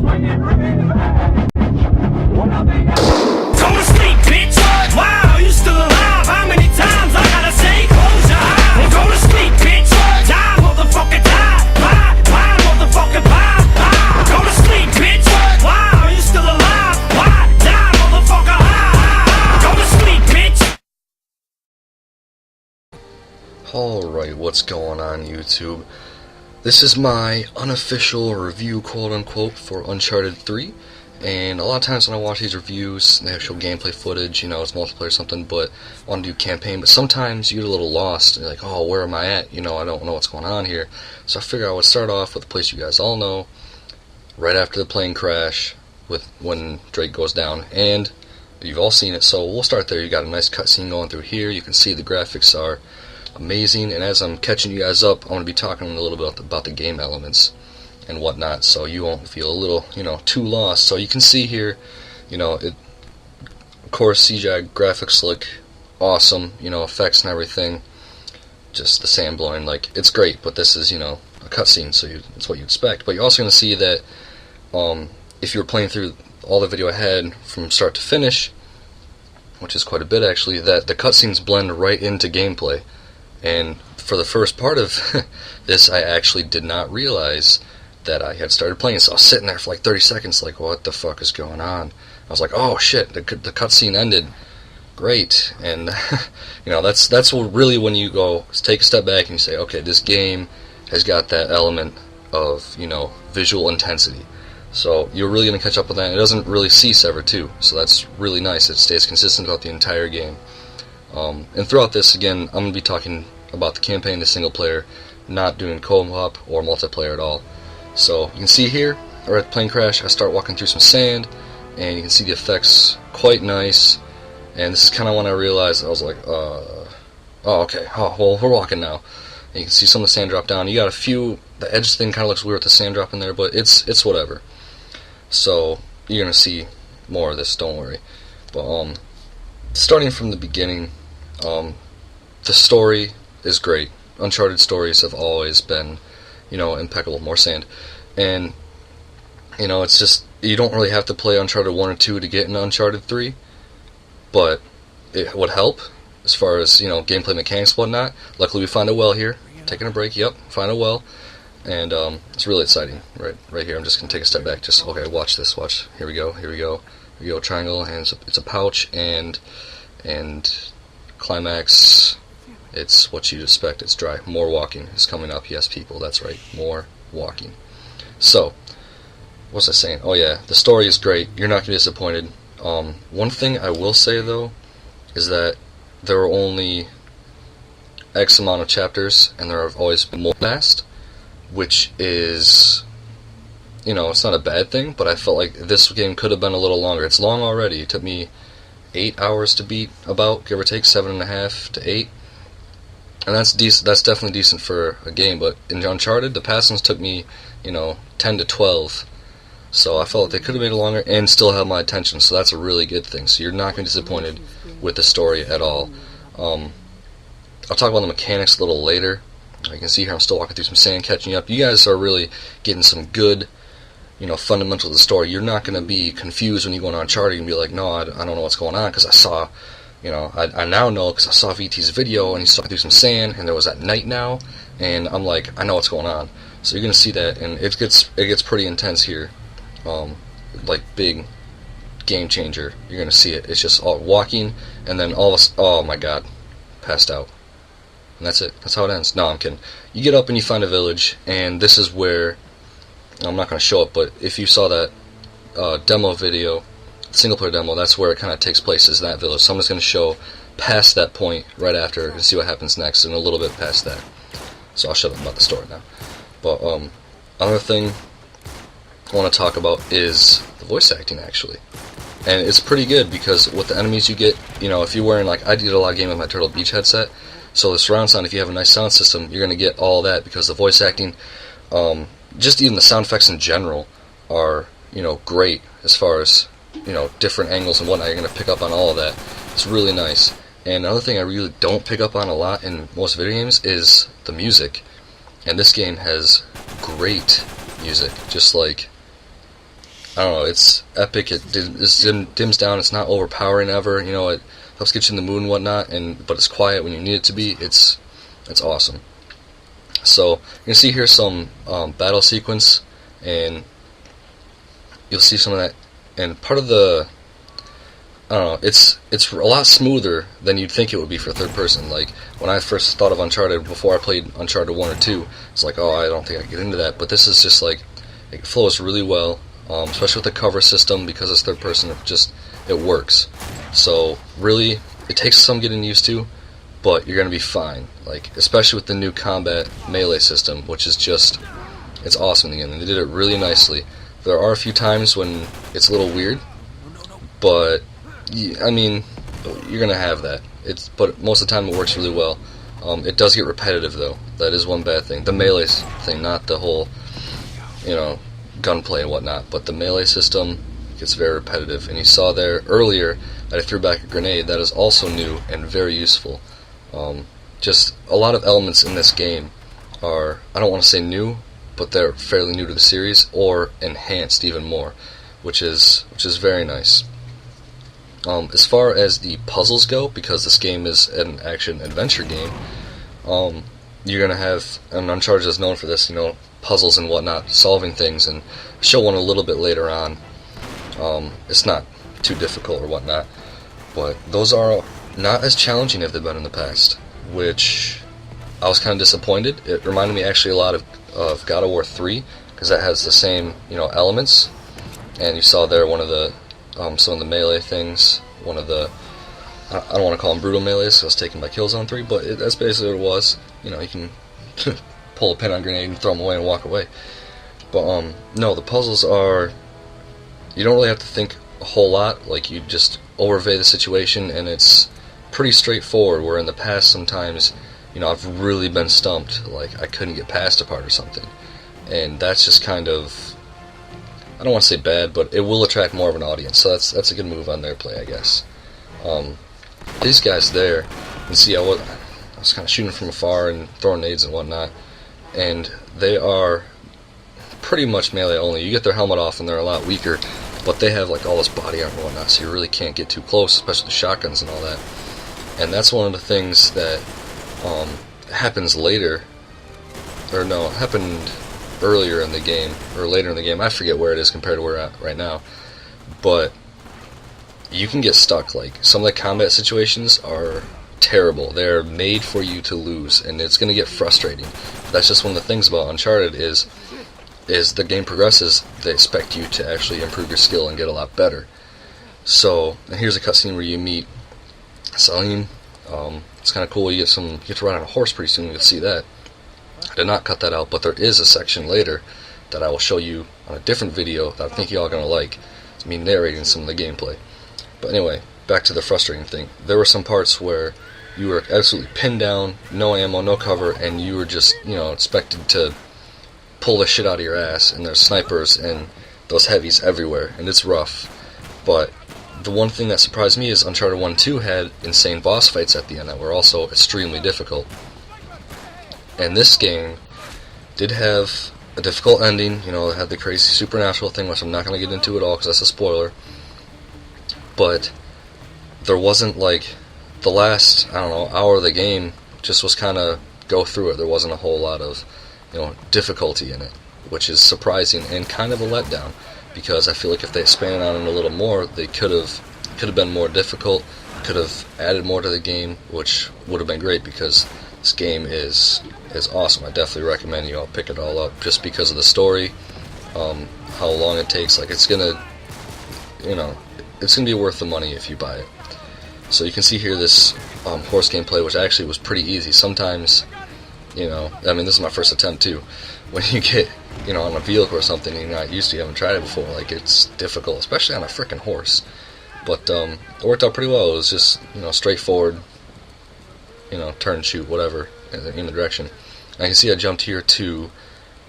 Go to sleep, bitch. Wow, you still alive? How many times I gotta say close your eyes? Well, go to sleep, bitch. Die, motherfucker, die. Bye, motherfucker, bye. Go to sleep, bitch. Wow, you still alive? Why? Die, motherfucker, Go to sleep, bitch. Alright, what's going on, YouTube? This is my unofficial review, quote-unquote, for Uncharted 3. And a lot of times when I watch these reviews, they show gameplay footage, you know, it's multiplayer or something, but I want to do campaign. But sometimes you get a little lost, and you're like, oh, where am I at? You know, I don't know what's going on here. So I figured I would start off with a place you guys all know, right after the plane crash, with when Drake goes down. And you've all seen it, so we'll start there. You got a nice cutscene going through here. You can see the graphics are amazing. And as I'm catching you guys up, I'm going to be talking a little bit about the game elements and whatnot, so you won't feel a little, you know, too lost. So you can see here, you know, of course, CGI graphics look awesome, you know, effects and everything, just the sand blowing, like, it's great, but this is, you know, a cutscene, so it's what you expect. But you're also going to see that, if you were playing through all the video I had from start to finish, which is quite a bit actually, that the cutscenes blend right into gameplay. And for the first part of this, I actually did not realize that I had started playing, so I was sitting there for like 30 seconds like, what the fuck is going on? I was like, oh shit, the cutscene ended. Great. And you know, that's really when you go take a step back and you say, okay, this game has got that element of, you know, visual intensity. So you're really going to catch up with that. It doesn't really cease ever too, so that's really nice. It stays consistent throughout the entire game. And throughout this, again, I'm going to be talking about the campaign, the single player, not doing co-op or multiplayer at all. So you can see here, right at the plane crash, I start walking through some sand, and you can see the effects quite nice. And this is kind of when I realized, I was like, oh, okay, oh, well, we're walking now. And you can see some of the sand drop down. You got a few, the edge thing kind of looks weird with the sand dropping there, but it's whatever. So you're going to see more of this, don't worry. But starting from the beginning, the story is great. Uncharted stories have always been, you know, impeccable. More sand. And, you know, it's just, you don't really have to play Uncharted 1 or 2 to get into Uncharted 3, but it would help as far as, you know, gameplay mechanics and whatnot. Luckily we find a well here. Taking a break, yep, find a well. And it's really exciting. Right here, I'm just going to take a step back. Just, okay, watch this, watch. Here we go, triangle, and it's a pouch, and climax. It's what you'd expect. It's dry. More walking is coming up. Yes, people, that's right. More walking. So, what's I saying? Oh yeah, the story is great. You're not going to be disappointed. One thing I will say though is that there are only X amount of chapters, and there have always been more fast, which is, you know, it's not a bad thing. But I felt like this game could have been a little longer. It's long already. It took me 8 hours to beat, about, give or take, 7.5 to 8. And that's decent. That's definitely decent for a game. But in Uncharted, the past ones took me, you know, 10 to 12. So I felt like they could have made it longer and still have my attention. So that's a really good thing. So you're not going to be disappointed with the story at all. I'll talk about the mechanics a little later. You can see here I'm still walking through some sand, catching up. You guys are really getting some good, you know, fundamentals of the story. You're not going to be confused when you go on Uncharted and be like, no, I don't know what's going on, because I saw, you know, I now know because I saw VT's video and he's talking through some sand, and there was that night now, and I'm like, I know what's going on. So you're going to see that, and it gets pretty intense here. Like, big game changer. You're going to see it. It's just all walking, and then all of us, oh my god, passed out. And that's it. That's how it ends. No, I'm kidding. You get up and you find a village, and this is where, I'm not going to show it, but if you saw that demo video, single player demo, that's where it kind of takes place, is that village. So I'm just going to show past that point right after and see what happens next, and a little bit past that. So I'll shut up about the story now. But another thing I want to talk about is the voice acting, actually. And it's pretty good, because with the enemies you get, you know, if you're wearing, like, I did a lot of game with my Turtle Beach headset, so the surround sound, if you have a nice sound system, you're going to get all that, because the voice acting, just even the sound effects in general are, you know, great as far as, you know, different angles and whatnot. You're going to pick up on all of that. It's really nice. And another thing I really don't pick up on a lot in most video games is the music. And this game has great music, just like I don't know, it's epic. It dims down. It's not overpowering ever. It helps get you in the mood and whatnot. But it's quiet when you need it to be. It's awesome. So you can see here some battle sequence, and you'll see some of that. And part of the, I don't know, it's a lot smoother than you'd think it would be for third person. Like when I first thought of Uncharted before I played Uncharted 1 or 2, it's like, oh, I don't think I can get into that. But this is just like, it flows really well, especially with the cover system, because it's third person. It works. So really, it takes some getting used to, but you're gonna be fine. Like especially with the new combat melee system, which is it's awesome in the game. And they did it really nicely. There are a few times when it's a little weird, but I mean, you're gonna have that. But most of the time it works really well. It does get repetitive though. That is one bad thing. The melee thing, not the whole, gunplay and whatnot. But the melee system gets very repetitive. And you saw there earlier that I threw back a grenade. That is also new and very useful. Just a lot of elements in this game are, I don't want to say new, but they're fairly new to the series, or enhanced even more, which is very nice. As far as the puzzles go, because this game is an action-adventure game, you're going to have, and Uncharted is known for this, puzzles and whatnot, solving things, and I'll show one a little bit later on. It's not too difficult or whatnot, but those are not as challenging as they've been in the past, which I was kind of disappointed. It reminded me actually a lot of God of War 3, because that has the same, elements, and you saw there one of the some of the melee things, one of the, I don't want to call them brutal melees, so I was taken by Killzone 3, but that's basically what it was. You can pull a pin on grenade and throw them away and walk away. But no, the puzzles are, you don't really have to think a whole lot. Like, you just overlay the situation, and it's pretty straightforward, where in the past sometimes, I've really been stumped, like I couldn't get past a part or something, and that's just kind of, I don't want to say bad, but it will attract more of an audience, so that's a good move on their play, I guess. These guys there, you can see I was kind of shooting from afar and throwing nades and whatnot, and they are pretty much melee only. You get their helmet off and they're a lot weaker, but they have like all this body armor and whatnot, so you really can't get too close, especially the shotguns and all that. And that's one of the things that happens later, or no, happened earlier in the game, or later in the game. I forget where it is compared to where we're at right now, but you can get stuck. Like, some of the combat situations are terrible. They're made for you to lose, and it's going to get frustrating. That's just one of the things about Uncharted is the game progresses, they expect you to actually improve your skill and get a lot better. So, and here's a cutscene where you meet Salim. It's kind of cool. You get to ride on a horse pretty soon. You'll see that. I did not cut that out, but there is a section later that I will show you on a different video that I think y'all are going to like. It's me narrating some of the gameplay. But anyway, back to the frustrating thing. There were some parts where you were absolutely pinned down, no ammo, no cover, and you were just, expected to pull the shit out of your ass, and there's snipers and those heavies everywhere, and it's rough. But the one thing that surprised me is Uncharted 1 and 2 had insane boss fights at the end that were also extremely difficult. And this game did have a difficult ending. It had the crazy supernatural thing, which I'm not going to get into at all because that's a spoiler. But there wasn't, like, the last, hour of the game just was kind of go through it. There wasn't a whole lot of, difficulty in it, which is surprising and kind of a letdown, because I feel like if they expanded on it a little more, they could have been more difficult, could have added more to the game, which would have been great, because this game is awesome. I definitely recommend you all pick it all up, just because of the story, how long it takes. Like, it's gonna be worth the money if you buy it. So you can see here this horse gameplay, which actually was pretty easy. Sometimes, this is my first attempt too. When you get, on a vehicle or something and you're not used to, you haven't tried it before, like, it's difficult, especially on a frickin' horse. But it worked out pretty well. It was just, straightforward, turn, shoot, whatever, in the direction. And I can see I jumped here to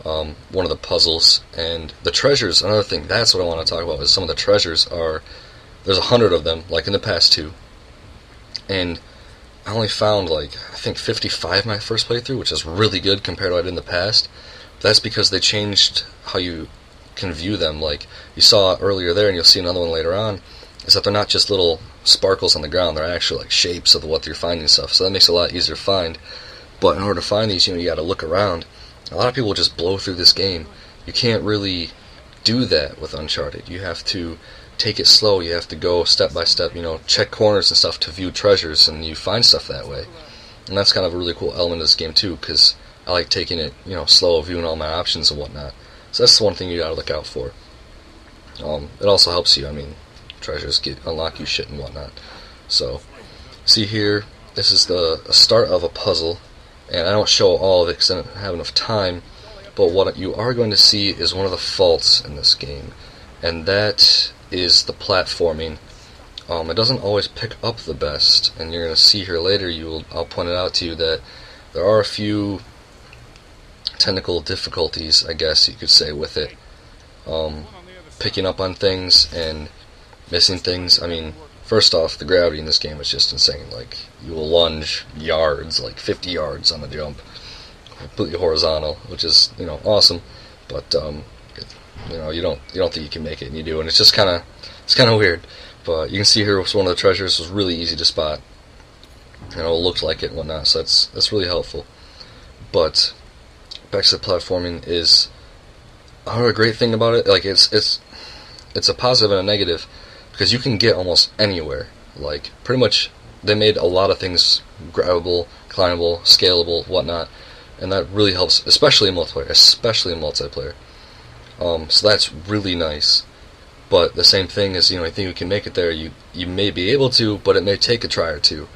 one of the puzzles, and the treasures, another thing, that's what I want to talk about, is some of the treasures are, there's 100 of them, like in the past two, and I only found, I think 55 my first playthrough, which is really good compared to what I did in the past. But that's because they changed how you can view them. Like you saw earlier there, and you'll see another one later on, is that they're not just little sparkles on the ground. They're actually like shapes of what you're finding stuff. So that makes it a lot easier to find. But in order to find these, you got to look around. A lot of people just blow through this game. You can't really do that with Uncharted. You have to take it slow. You have to go step by step, check corners and stuff to view treasures, and you find stuff that way. And that's kind of a really cool element of this game too, because I like taking it, slow, viewing all my options and whatnot. So that's the one thing you gotta look out for. It also helps you. Treasures unlock you shit and whatnot. So, see here, this is the start of a puzzle, and I don't show all of it because I don't have enough time. But what you are going to see is one of the faults in this game, and that is the platforming. It doesn't always pick up the best, and you're going to see here later, I'll point it out to you that there are a few technical difficulties, I guess you could say, with it. Picking up on things and missing things. First off, the gravity in this game is just insane. Like, you will lunge yards, like 50 yards on the jump, completely horizontal, which is, awesome, but, you don't think you can make it, and you do, and it's just kind of weird. But you can see here, one of the treasures was really easy to spot. It looked like it and whatnot, so that's really helpful. But back to the platforming is another great thing about it. Like it's a positive and a negative, because you can get almost anywhere. Like pretty much, they made a lot of things grabbable, climbable, scalable, whatnot, and that really helps, especially in multiplayer. So that's really nice. But the same thing is, I think you can make it there. You may be able to, but it may take a try or two.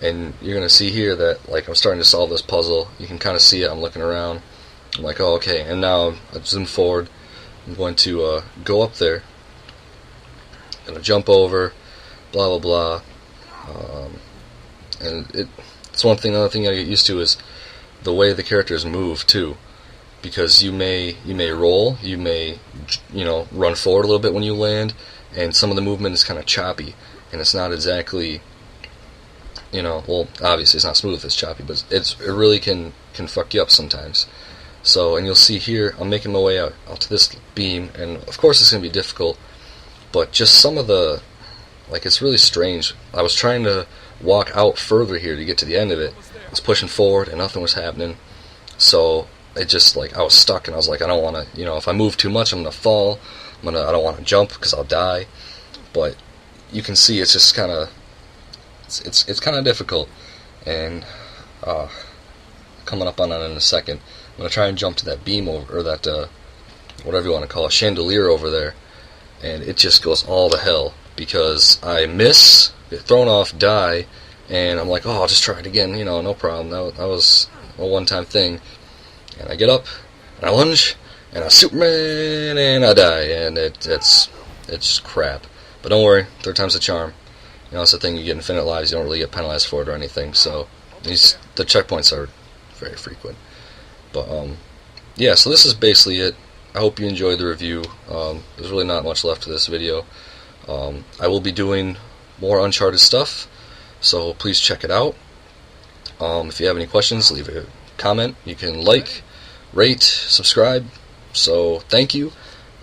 And you're going to see here that, like, I'm starting to solve this puzzle. You can kind of see it. I'm looking around. I'm like, oh, okay. And now I zoom forward. I'm going to go up there. I'm going to jump over. Blah, blah, blah. And it's one thing. Another thing I get used to is the way the characters move, too. Because you may roll, you may run forward a little bit when you land, and some of the movement is kind of choppy, and it's not exactly, well, obviously it's not smooth, it's choppy, but it really can fuck you up sometimes. So, and you'll see here, I'm making my way out to this beam, and of course it's going to be difficult, but just some of the, like, it's really strange. I was trying to walk out further here to get to the end of it. I was pushing forward, and nothing was happening, so it just, like, I was stuck, and I was like, I don't want to, if I move too much, I'm going to fall. I don't want to jump because I'll die. But you can see it's just kind of, it's kind of difficult. And coming up on that in a second, I'm going to try and jump to that beam over, or that, whatever you want to call it, chandelier over there. And it just goes all to hell because I miss, get thrown off, die, and I'm like, oh, I'll just try it again, no problem. That was a one-time thing. And I get up, and I lunge, and I Superman, and I die, and it's crap. But don't worry, third time's the charm. It's the thing, you get infinite lives, you don't really get penalized for it or anything, so the checkpoints are very frequent. But, yeah, so this is basically it. I hope you enjoyed the review. There's really not much left to this video. I will be doing more Uncharted stuff, so please check it out. If you have any questions, leave a comment. You can like, rate, subscribe. So thank you.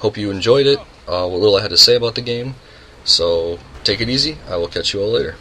Hope you enjoyed it. What little I had to say about the game. So take it easy. I will catch you all later.